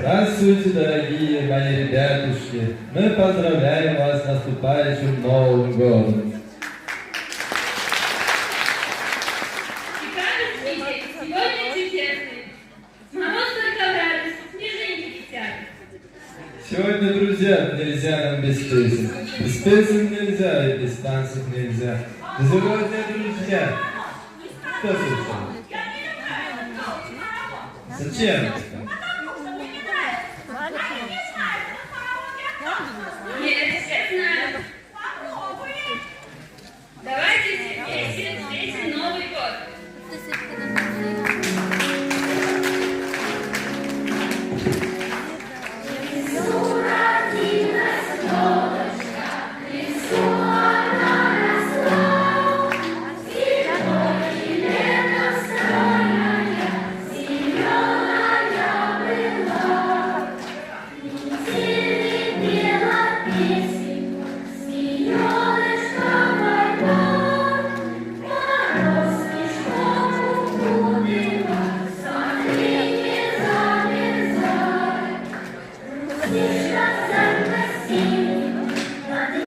Здравствуйте, дорогие мои ребятушки! Мы поздравляем вас с наступающим Новым годом! Сегодня чудесный. Мороз только в радость, снежинки летят. Сегодня, друзья, нельзя нам без песен. Без песен нельзя и без танцев нельзя. Сегодня, друзья, что слышал? Зачем?